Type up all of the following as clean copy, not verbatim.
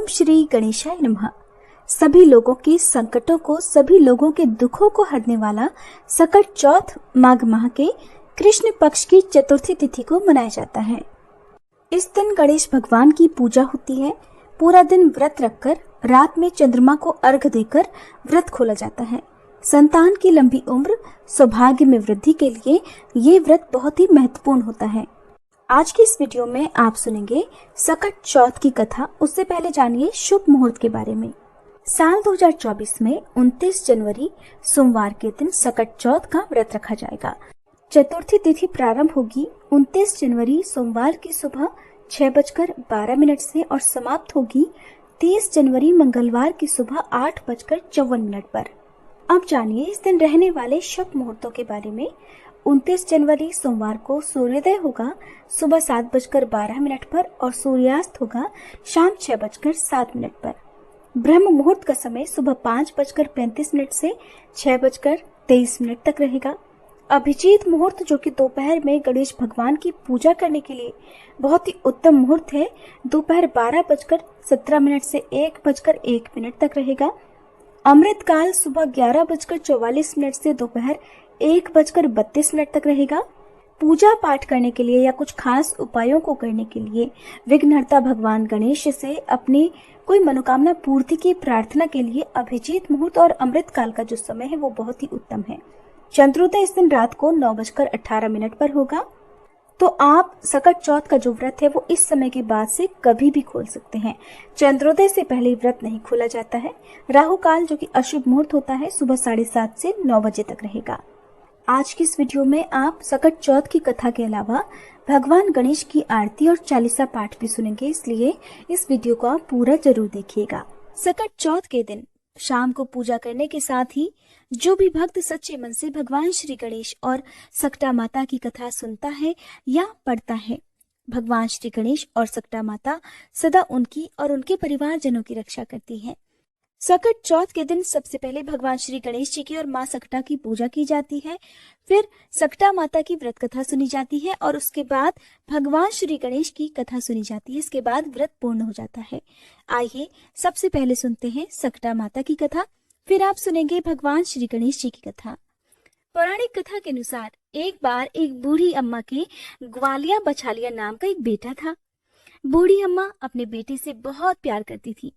ओम श्री गणेशाय नमः। सभी लोगों के संकटों को, सभी लोगों के दुखों को हरने वाला सकट चौथ माघ माह के कृष्ण पक्ष की चतुर्थी तिथि को मनाया जाता है। इस दिन गणेश भगवान की पूजा होती है। पूरा दिन व्रत रखकर रात में चंद्रमा को अर्घ देकर व्रत खोला जाता है। संतान की लंबी उम्र, सौभाग्य में वृद्धि के लिए ये व्रत बहुत ही महत्वपूर्ण होता है। आज की इस वीडियो में आप सुनेंगे सकट चौथ की कथा। उससे पहले जानिए शुभ मुहूर्त के बारे में। साल 2024 में 29 जनवरी सोमवार के दिन सकट चौथ का व्रत रखा जाएगा। चतुर्थी प्रारंभ होगी 29 जनवरी सोमवार की सुबह 6:12 से और समाप्त होगी 30 जनवरी मंगलवार की सुबह 8:54 पर। अब जानिए इस दिन रहने वाले शुभ मुहूर्तों के बारे में। 29 जनवरी सोमवार को सूर्योदय होगा सुबह 7:12 पर और सूर्यास्त होगा शाम 6:07 पर। ब्रह्म मुहूर्त का समय सुबह 5:35 से 6:23 तक रहेगा। अभिजीत मुहूर्त, जो कि दोपहर में गणेश भगवान की पूजा करने के लिए बहुत ही उत्तम मुहूर्त है, दोपहर 12:17 से 1:01 तक रहेगा। अमृत काल सुबह 11:44 से दोपहर 1:32 तक रहेगा। पूजा पाठ करने के लिए या कुछ खास उपायों को करने के लिए विघ्नहर्ता भगवान गणेश से अपनी कोई मनोकामना पूर्ति की प्रार्थना के लिए अभिजीत मुहूर्त और अमृत काल का जो समय है वो बहुत ही उत्तम है। चंद्रोदय इस दिन रात को 9:18 पर होगा। तो आप सकट चौथ का जो व्रत है वो इस समय के बाद से कभी भी खोल सकते हैं। चंद्रोदय से पहले व्रत नहीं खोला जाता है। राहु काल, जो कि अशुभ मुहूर्त होता है, सुबह 7:30 से 9 बजे तक रहेगा। आज की इस वीडियो में आप सकट चौथ की कथा के अलावा भगवान गणेश की आरती और चालीसा पाठ भी सुनेंगे, इसलिए इस वीडियो को आप पूरा जरूर देखिएगा। सकट चौथ के दिन शाम को पूजा करने के साथ ही जो भी भक्त सच्चे मन से भगवान श्री गणेश और सकटा माता की कथा सुनता है या पढ़ता है, भगवान श्री गणेश और सकटा माता सदा उनकी और उनके परिवारजनों की रक्षा करती हैं। सकट चौथ के दिन सबसे पहले भगवान श्री गणेश जी की और माँ सकटा की पूजा की जाती है, फिर सकटा माता की व्रत कथा सुनी जाती है और उसके बाद भगवान श्री गणेश की कथा सुनी जाती है। इसके बाद व्रत पूर्ण हो जाता है। आइए सबसे पहले सुनते हैं सकटा माता की कथा, फिर आप सुनेंगे भगवान श्री गणेश जी की कथा। पौराणिक कथा के अनुसार एक बार एक बूढ़ी अम्मा के ग्वालिया बछालिया नाम का एक बेटा था। बूढ़ी अम्मा अपने बेटे से बहुत प्यार करती थी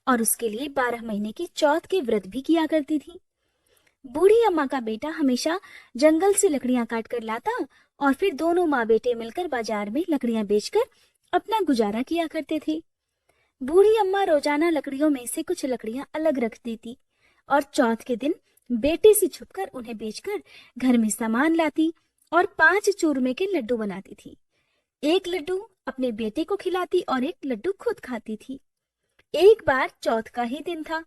और उसके लिए 12 महीने की चौथ के व्रत भी किया करती थी। बूढ़ी अम्मा का बेटा हमेशा जंगल से लकड़ियां काट कर लाता और फिर दोनों माँ बेटे मिलकर बाजार में लकड़ियां बेचकर अपना गुजारा किया करते थे। बूढ़ी अम्मा रोजाना लकड़ियों में से कुछ लकड़ियां अलग रख देती और चौथ के दिन बेटे से छुपकर उन्हें बेचकर घर में सामान लाती और 5 चूरमे के लड्डू बनाती थी। एक लड्डू अपने बेटे को खिलाती और एक लड्डू खुद खाती थी। एक बार चौथ का ही दिन था।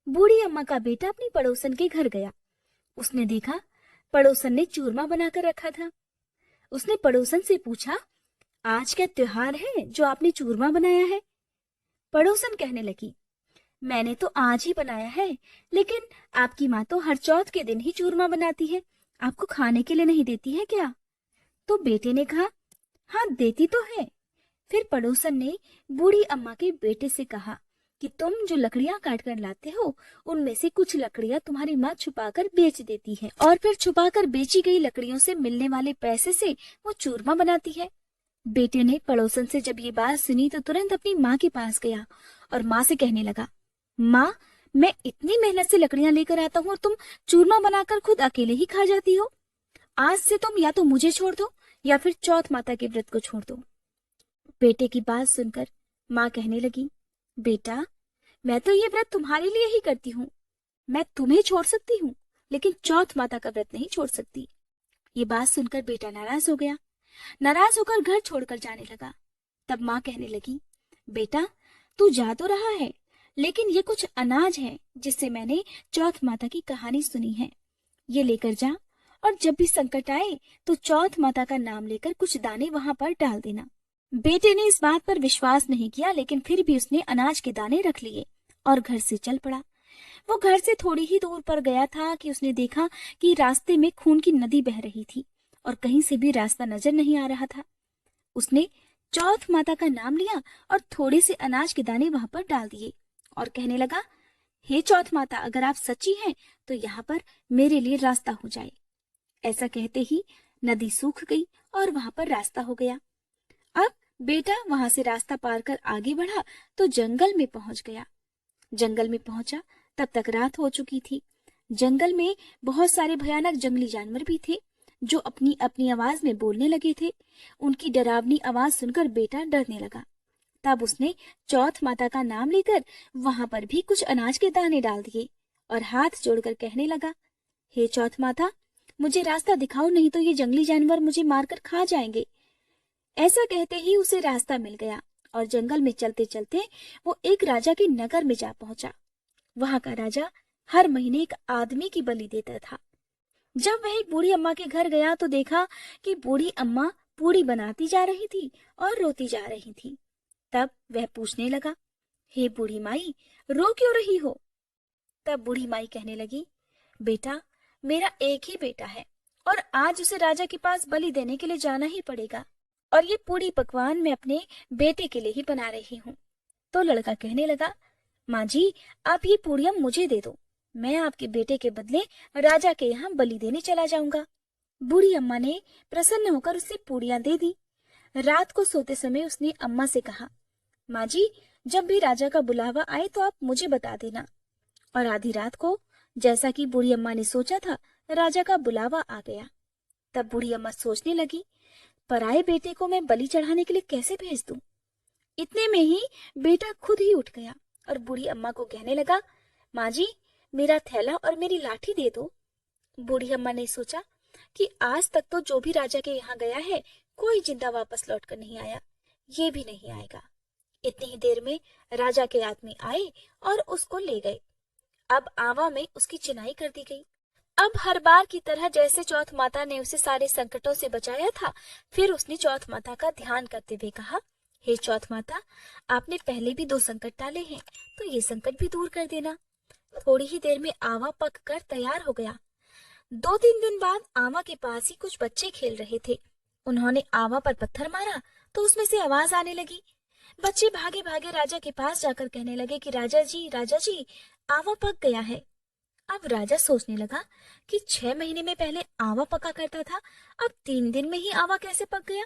बूढ़ी अम्मा का बेटा अपनी पड़ोसन के घर गया। उसने देखा पड़ोसन ने चूरमा बनाकर रखा था। उसने पड़ोसन से पूछा, आज क्या त्योहार है जो आपने चूरमा बनाया है? पड़ोसन कहने लगी, मैंने तो आज ही बनाया है, लेकिन आपकी माँ तो हर चौथ के दिन ही चूरमा बनाती है, आपको खाने के लिए नहीं देती है क्या? तो बेटे ने कहा, हाँ देती तो है। फिर पड़ोसन ने बूढ़ी अम्मा के बेटे से कहा कि तुम जो लकड़ियां काट कर लाते हो उनमें से कुछ लकड़ियां तुम्हारी माँ छुपाकर बेच देती है और फिर छुपाकर बेची गई लकड़ियों से मिलने वाले पैसे से वो चूरमा बनाती है। बेटे ने पड़ोसन से जब ये बात सुनी तो तुरंत अपनी माँ के पास गया और माँ से कहने लगा, माँ, मैं इतनी मेहनत से लकड़ियां लेकर आता हूँ और तुम चूरमा बनाकर खुद अकेले ही खा जाती हो। आज से तुम या तो मुझे छोड़ दो या फिर चौथ माता के व्रत को छोड़ दो। बेटे की बात सुनकर माँ कहने लगी, बेटा, मैं तो ये व्रत तुम्हारे लिए ही करती हूँ। मैं तुम्हें छोड़ सकती हूँ लेकिन चौथ माता का व्रत नहीं छोड़ सकती। ये बात सुनकर बेटा नाराज हो गया। नाराज होकर घर छोड़कर जाने लगा। तब माँ कहने लगी, बेटा, तू जा तो रहा है लेकिन ये कुछ अनाज है जिससे मैंने चौथ माता की कहानी सुनी है। ये लेकर जा और जब भी संकट आए तो चौथ माता का नाम लेकर कुछ दाने वहां पर डाल देना। बेटे ने इस बात पर विश्वास नहीं किया, लेकिन फिर भी उसने अनाज के दाने रख लिए और घर से चल पड़ा। वो घर से थोड़ी ही दूर पर गया था कि उसने देखा कि रास्ते में खून की नदी बह रही थी और कहीं से भी रास्ता नजर नहीं आ रहा था। उसने चौथ माता का नाम लिया और थोड़े से अनाज के दाने वहां पर डाल दिए और कहने लगा, हे चौथ माता, अगर आप सच्ची हैं तो यहाँ पर मेरे लिए रास्ता हो जाए। ऐसा कहते ही नदी सूख गई और वहां पर रास्ता हो गया। अब बेटा वहां से रास्ता पार कर आगे बढ़ा तो जंगल में पहुंच गया। जंगल में पहुंचा तब तक रात हो चुकी थी। जंगल में बहुत सारे भयानक जंगली जानवर भी थे जो अपनी अपनी आवाज में बोलने लगे थे। उनकी डरावनी आवाज सुनकर बेटा डरने लगा। तब उसने चौथ माता का नाम लेकर वहां पर भी कुछ अनाज के दाने डाल दिए और हाथ जोड़कर कहने लगा, हे चौथ माता, मुझे रास्ता दिखाओ, नहीं तो ये जंगली जानवर मुझे मारकर खा जाएंगे। ऐसा कहते ही उसे रास्ता मिल गया और जंगल में चलते चलते वो एक राजा के नगर में जा पहुंचा। वहां का राजा हर महीने एक आदमी की बलि देता था। जब वह एक बूढ़ी अम्मा के घर गया तो देखा कि बूढ़ी अम्मा पूड़ी बनाती जा रही थी और रोती जा रही थी। तब वह पूछने लगा, हे बूढ़ी माई, रो क्यों रही हो? तब बूढ़ी माई कहने लगी, बेटा, मेरा एक ही बेटा है और आज उसे राजा के पास बलि देने के लिए जाना ही पड़ेगा और ये पूरी पकवान मैं अपने बेटे के लिए ही बना रही हूँ। तो लड़का कहने लगा, माँ जी, आप ये पूड़ियां मुझे दे दो, मैं आपके बेटे के बदले राजा के यहाँ बलि देने चला जाऊंगा। बूढ़ी अम्मा ने प्रसन्न होकर उसे पूड़ियां दे दी। रात को सोते समय उसने अम्मा से कहा, माँ जी, जब भी राजा का बुलावा आए तो आप मुझे बता देना। और आधी रात को, जैसा कि बूढ़ी अम्मा ने सोचा था, राजा का बुलावा आ गया। तब बूढ़ी अम्मा सोचने लगी, पराये बेटे को मैं बलि चढ़ाने के लिए कैसे भेज दूं? इतने में ही बेटा खुद ही उठ गया और बूढ़ी अम्मा को कहने लगा, माँ जी, मेरा थैला और मेरी लाठी दे दो। बूढ़ी अम्मा ने सोचा कि आज तक तो जो भी राजा के यहाँ गया है कोई जिंदा वापस लौट कर नहीं आया, ये भी नहीं आएगा। इतनी ही देर में राजा के आदमी आए और उसको ले गए। अब आवा में उसकी चिनाई कर दी गई। अब हर बार की तरह जैसे चौथ माता ने उसे सारे संकटों से बचाया था, फिर उसने चौथ माता का ध्यान करते हुए कहा, हे चौथ माता, आपने पहले भी 2 संकट टाले हैं, तो ये संकट भी दूर कर देना। थोड़ी ही देर में आवा पक कर तैयार हो गया। 2-3 दिन बाद आवा के पास ही कुछ बच्चे खेल रहे थे। उन्होंने आवा पर पत्थर मारा तो उसमें से आवाज आने लगी। बच्चे भागे भागे राजा के पास जाकर कहने लगे कि राजा जी, आवा पक गया है। अब राजा सोचने लगा कि 6 महीने में पहले आवा पका करता था, अब 3 दिन में ही आवा कैसे पक गया?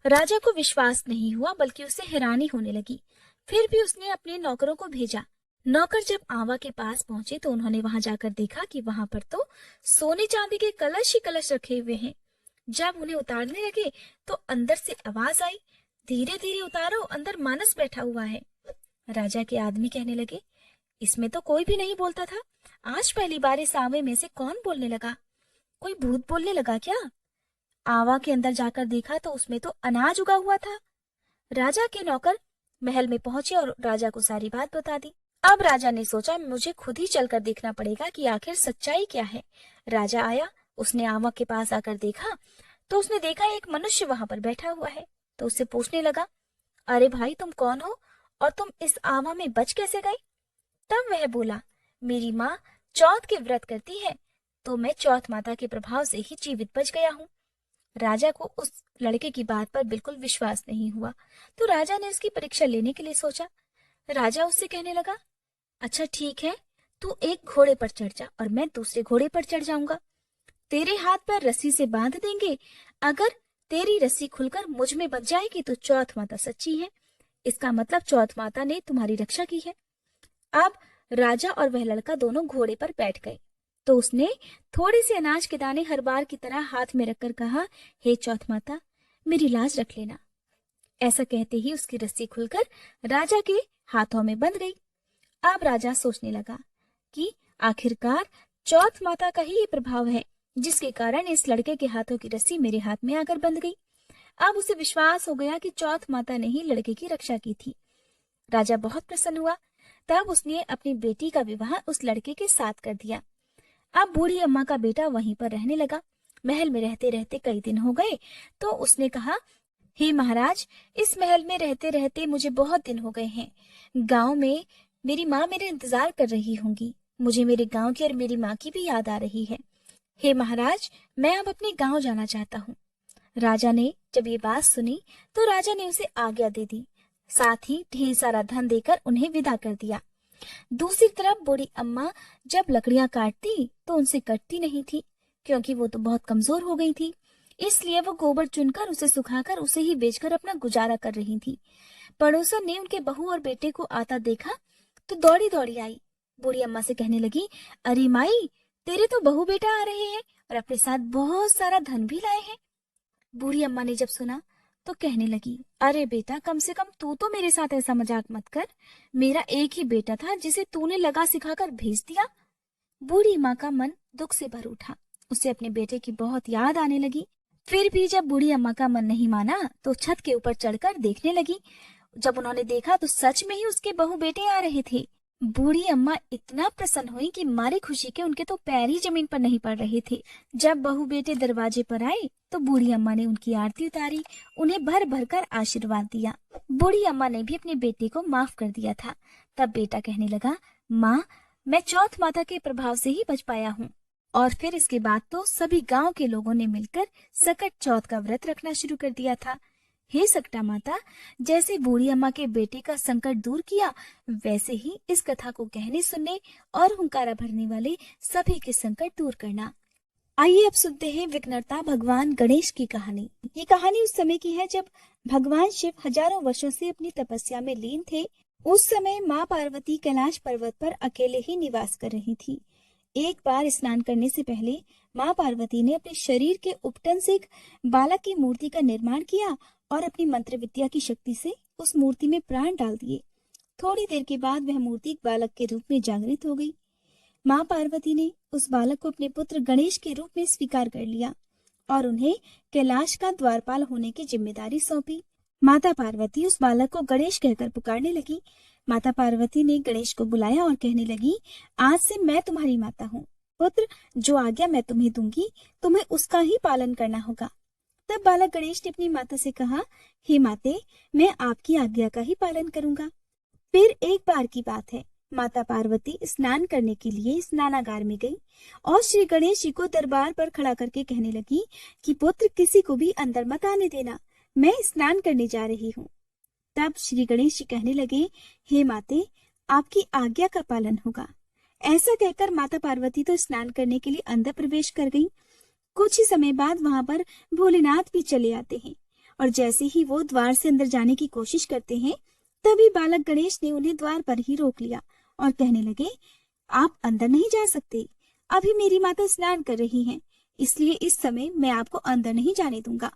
राजा को विश्वास नहीं हुआ, बल्कि उसे हैरानी होने लगी। फिर भी उसने अपने नौकरों को भेजा। नौकर जब आवा के पास पहुंचे तो उन्होंने वहां जाकर देखा कि वहां पर तो सोने चांदी के कलश ही कलश रखे हुए हैं। जब उन्हें उतारने लगे तो अंदर से आवाज आई, धीरे धीरे उतारो, अंदर मानस बैठा हुआ है। राजा के आदमी कहने लगे, इसमें तो कोई भी नहीं बोलता था, आज पहली बार इस आवे में से कौन बोलने लगा? कोई भूत बोलने लगा क्या? आवा के अंदर जाकर देखा तो उसमें तो अनाज उगा हुआ था। राजा के नौकर महल में पहुंचे और राजा को सारी बात बता दी। अब राजा ने सोचा, मुझे खुद ही चलकर देखना पड़ेगा कि आखिर सच्चाई क्या है। राजा आया, उसने आवा के पास आकर देखा तो उसने देखा एक मनुष्य वहां पर बैठा हुआ है। तो उससे पूछने लगा, अरे भाई, तुम कौन हो और तुम इस आवा में बच कैसे गए? तब वह बोला, मेरी माँ चौथ के व्रत करती है तो मैं चौथ माता के प्रभाव से ही जीवित बच गया हूँ। राजा को उस लड़के की बात पर बिल्कुल विश्वास नहीं हुआ, तो राजा ने उसकी परीक्षा लेने के लिए सोचा। राजा उससे कहने लगा, अच्छा ठीक है, तू एक घोड़े पर चढ़ जा और मैं दूसरे घोड़े पर चढ़ जाऊंगा। तेरे हाथ पर रस्सी से बांध देंगे, अगर तेरी रस्सी खुलकर मुझ में बच जाएगी तो चौथ माता सच्ची है, इसका मतलब चौथ माता ने तुम्हारी रक्षा की है। अब राजा और वह लड़का दोनों घोड़े पर बैठ गए। तो उसने थोड़े से अनाज के दाने हर बार की तरह हाथ में रखकर कहा, हे चौथ माता, मेरी लाज रख लेना। ऐसा कहते ही उसकी रस्सी खुलकर राजा के हाथों में बंध गई। अब राजा सोचने लगा कि आखिरकार चौथ माता का ही ये प्रभाव है जिसके कारण इस लड़के के हाथों की रस्सी मेरे हाथ में आकर बंध गई। अब उसे विश्वास हो गया कि चौथ माता ने ही लड़के की रक्षा की थी। राजा बहुत प्रसन्न हुआ। तब उसने अपनी बेटी का विवाह उस लड़के के साथ कर दिया। अब बूढ़ी अम्मा का बेटा वहीं पर रहने लगा। महल में रहते रहते कई दिन हो गए तो उसने कहा, हे महाराज, इस महल में रहते रहते मुझे बहुत दिन हो गए हैं। गांव में मेरी माँ मेरे इंतजार कर रही होंगी। मुझे मेरे गांव की और मेरी माँ की भी याद आ रही है। हे महाराज, मैं अब अपने गांव जाना चाहता हूँ। राजा ने जब ये बात सुनी तो राजा ने उसे आज्ञा दे दी, साथ ही ढेर सारा धन देकर उन्हें विदा कर दिया। दूसरी तरफ बूढ़ी अम्मा जब लकड़ियां काटती तो उनसे कटती नहीं थी, क्योंकि वो तो बहुत कमजोर हो गई थी। इसलिए वो गोबर चुनकर उसे सुखाकर उसे ही बेचकर अपना गुजारा कर रही थी। पड़ोसन ने उनके बहू और बेटे को आता देखा तो दौड़ी दौड़ी आई। बूढ़ी अम्मा से कहने लगी, अरे माई, तेरे तो बहू बेटा आ रहे हैं और अपने साथ बहुत सारा धन भी लाए हैं। बूढ़ी अम्मा ने जब सुना तो कहने लगी, अरे बेटा, कम से कम तू तो मेरे साथ ऐसा मजाक मत कर। मेरा एक ही बेटा था जिसे तूने लगा सिखाकर भेज दिया। बूढ़ी माँ का मन दुख से भर उठा। उसे अपने बेटे की बहुत याद आने लगी। फिर भी जब बूढ़ी अम्मा का मन नहीं माना तो छत के ऊपर चढ़कर देखने लगी। जब उन्होंने देखा तो सच में ही उसके बहू बेटे आ रहे थे। बूढ़ी अम्मा इतना प्रसन्न हुई कि मारी खुशी के उनके तो पैर ही जमीन पर नहीं पड़ रहे थे। जब बहू बेटे दरवाजे पर आए तो बूढ़ी अम्मा ने उनकी आरती उतारी, उन्हें भर भर कर आशीर्वाद दिया। बूढ़ी अम्मा ने भी अपने बेटे को माफ कर दिया था। तब बेटा कहने लगा, माँ, मैं चौथ माता के प्रभाव से ही बच पाया हूँ। और फिर इसके बाद तो सभी गांव के लोगों ने मिलकर सकट चौथ का व्रत रखना शुरू कर दिया था। हे सकटा माता, जैसे बूढ़ी अम्मा के बेटे का संकट दूर किया, वैसे ही इस कथा को कहने सुनने और हुंकारा भरने वाले सभी के संकट दूर करना। आइए अब सुनते हैं विघ्नहर्ता भगवान गणेश की कहानी। ये कहानी उस समय की है जब भगवान शिव हजारों वर्षों से अपनी तपस्या में लीन थे। उस समय माँ पार्वती कैलाश पर्वत पर अकेले ही निवास कर रही थी। एक बार स्नान करने से पहले माँ पार्वती ने अपने शरीर के उपटन से एक बालक की मूर्ति का निर्माण किया और अपनी मंत्र विद्या की शक्ति से उस मूर्ति में प्राण डाल दिए। थोड़ी देर के बाद वह मूर्ति एक बालक के रूप में जागृत हो गई। माँ पार्वती ने उस बालक को अपने पुत्र गणेश के रूप में स्वीकार कर लिया और उन्हें कैलाश का द्वारपाल होने की जिम्मेदारी सौंपी। माता पार्वती उस बालक को गणेश कहकर पुकारने लगी। माता पार्वती ने गणेश को बुलाया और कहने लगी, आज से मैं तुम्हारी माता हूँ। पुत्र, जो आज्ञा मैं तुम्हें दूंगी तुम्हें उसका ही पालन करना होगा। तब बालक गणेश ने अपनी माता से कहा, हे माते, मैं आपकी आज्ञा का ही पालन करूंगा। फिर एक बार की बात है, माता पार्वती स्नान करने के लिए स्नानागार में गई और श्री गणेश जी को दरबार पर खड़ा करके कहने लगी कि पुत्र, किसी को भी अंदर मत आने देना, मैं स्नान करने जा रही हूँ। तब श्री गणेश जी कहने लगे, हे माते, आपकी आज्ञा का पालन होगा। ऐसा कहकर माता पार्वती तो स्नान करने के लिए अंदर प्रवेश कर गई। कुछ ही समय बाद वहां पर भोलेनाथ भी चले आते हैं और जैसे ही वो द्वार से अंदर जाने की कोशिश करते हैं तभी बालक गणेश ने उन्हें द्वार पर ही रोक लिया और कहने लगे, आप अंदर नहीं जा सकते, अभी मेरी माता स्नान कर रही हैं, इसलिए इस समय मैं आपको अंदर नहीं जाने दूंगा।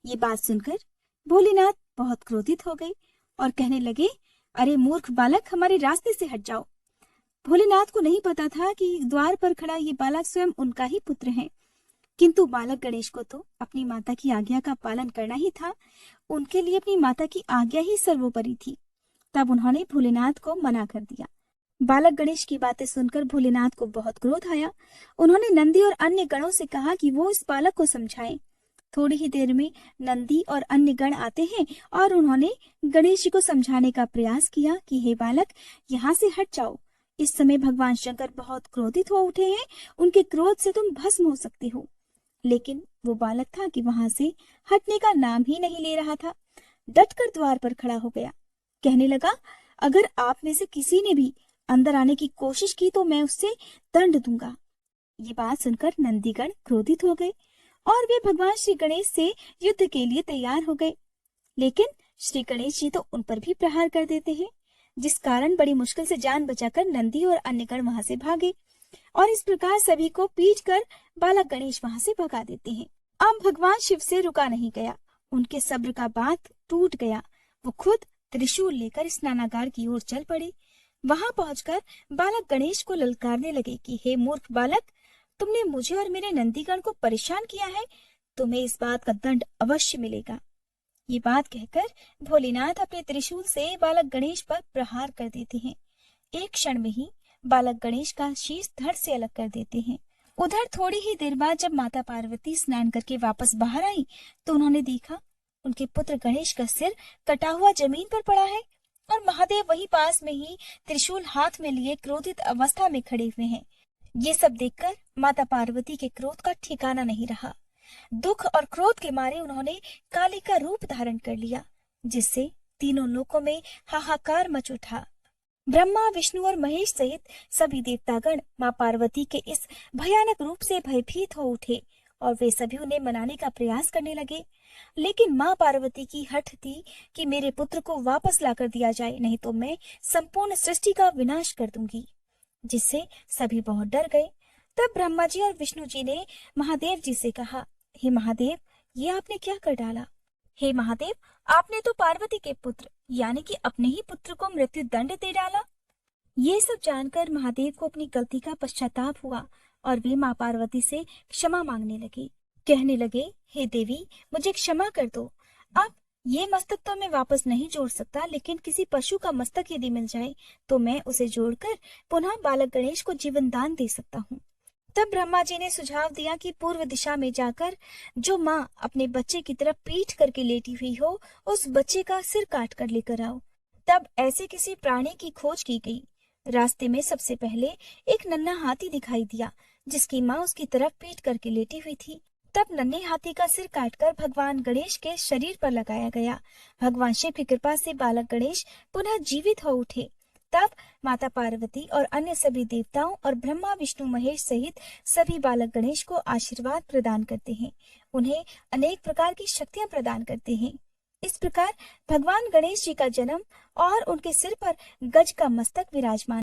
ये बात सुनकर भोलेनाथ बहुत क्रोधित हो गए और कहने लगे, अरे मूर्ख बालक, हमारे रास्ते से हट जाओ। भोलेनाथ को नहीं पता था कि द्वार पर खड़ा ये बालक स्वयं उनका ही पुत्र है, किंतु बालक गणेश को तो अपनी माता की आज्ञा का पालन करना ही था। उनके लिए अपनी माता की आज्ञा ही सर्वोपरि थी। तब उन्होंने भोलेनाथ को मना कर दिया। बालक गणेश की बातें सुनकर भोलेनाथ को बहुत क्रोध आया। उन्होंने नंदी और अन्य गणों से कहा कि वो इस बालक को समझाएं। थोड़ी ही देर में नंदी और अन्य गण आते हैं और उन्होंने गणेश जी को समझाने का प्रयास किया कि हे बालक, यहाँ से हट जाओ। इस समय भगवान शंकर बहुत क्रोधित हो उठे हैं, उनके क्रोध से तुम भस्म हो सकते हो। लेकिन वो बालक था कि वहां से हटने का नाम ही नहीं ले रहा था। डटकर द्वार पर खड़ा हो गया, कहने लगा, अगर आप में से किसी ने भी अंदर आने की कोशिश की तो मैं उससे दंड दूंगा। ये बात सुनकर नंदीगण क्रोधित हो गए और वे भगवान श्री गणेश से युद्ध के लिए तैयार हो गए। लेकिन श्री गणेश जी तो उन पर भी प्रहार कर देते हैं, जिस कारण बड़ी मुश्किल से जान बचाकर नंदी और अन्य गण वहां से भागे और इस प्रकार सभी को पीट कर बालक गणेश वहां से भगा देते हैं। अब भगवान शिव से रुका नहीं गया, उनके सब्र का बांध टूट गया। वो खुद त्रिशूल लेकर स्नानागार की ओर चल पड़े। वहां पहुंचकर बालक गणेश को ललकारने लगे कि हे मूर्ख बालक, तुमने मुझे और मेरे नंदीगण को परेशान किया है, तुम्हें इस बात का दंड अवश्य मिलेगा। ये बात कहकर भोलेनाथ अपने त्रिशूल से बालक गणेश पर प्रहार कर देते हैं। एक क्षण में ही बालक गणेश का शीश धड़ से अलग कर देते हैं। उधर थोड़ी ही देर बाद जब माता पार्वती स्नान करके वापस बाहर आई तो उन्होंने देखा उनके पुत्र गणेश का सिर कटा हुआ जमीन पर पड़ा है और महादेव वहीं पास में ही त्रिशूल हाथ में लिए क्रोधित अवस्था में खड़े हुए हैं। ये सब देखकर माता पार्वती के क्रोध का ठिकाना नहीं रहा। दुख और क्रोध के मारे उन्होंने काली का रूप धारण कर लिया, जिससे तीनों लोकों में हाहाकार मच उठा। ब्रह्मा, विष्णु और महेश सहित सभी देवतागण मां पार्वती के इस भयानक रूप से भयभीत हो उठे और वे सभी उन्हें मनाने का प्रयास करने लगे। लेकिन मां पार्वती की हठ थी कि मेरे पुत्र को वापस लाकर दिया जाए, नहीं तो मैं संपूर्ण सृष्टि का विनाश कर दूंगी, जिससे सभी बहुत डर गए। तब ब्रह्मा जी और विष्णु जी ने महादेव जी से कहा, हे महादेव, ये आपने क्या कर डाला? हे महादेव, आपने तो पार्वती के पुत्र यानी कि अपने ही पुत्र को मृत्यु दंड दे डाला। ये सब जानकर महादेव को अपनी गलती का पश्चाताप हुआ और वे माँ पार्वती से क्षमा मांगने लगे। कहने लगे, हे देवी, मुझे क्षमा कर दो। अब ये मस्तक तो मैं वापस नहीं जोड़ सकता, लेकिन किसी पशु का मस्तक यदि मिल जाए तो मैं उसे जोड़कर पुनः बालक गणेश को जीवन दान दे सकता हूँ। तब ब्रह्मा जी ने सुझाव दिया कि पूर्व दिशा में जाकर जो माँ अपने बच्चे की तरफ पीठ करके लेटी हुई हो, उस बच्चे का सिर काट कर लेकर आओ। तब ऐसे किसी प्राणी की खोज की गई। रास्ते में सबसे पहले एक नन्हा हाथी दिखाई दिया, जिसकी माँ उसकी तरफ पीठ करके लेटी हुई थी। तब नन्हे हाथी का सिर काटकर भगवान गणेश के शरीर पर लगाया गया। भगवान शिव की कृपा से बालक गणेश पुनः जीवित हो उठे। तब माता पार्वती और अन्य सभी देवताओं और ब्रह्मा, विष्णु, महेश सहित सभी बालक गणेश को आशीर्वाद प्रदान करते हैं, उन्हें अनेक प्रकार की शक्तियां प्रदान करते हैं। इस प्रकार भगवान गणेश जी का जन्म और उनके सिर पर गज का मस्तक विराजमान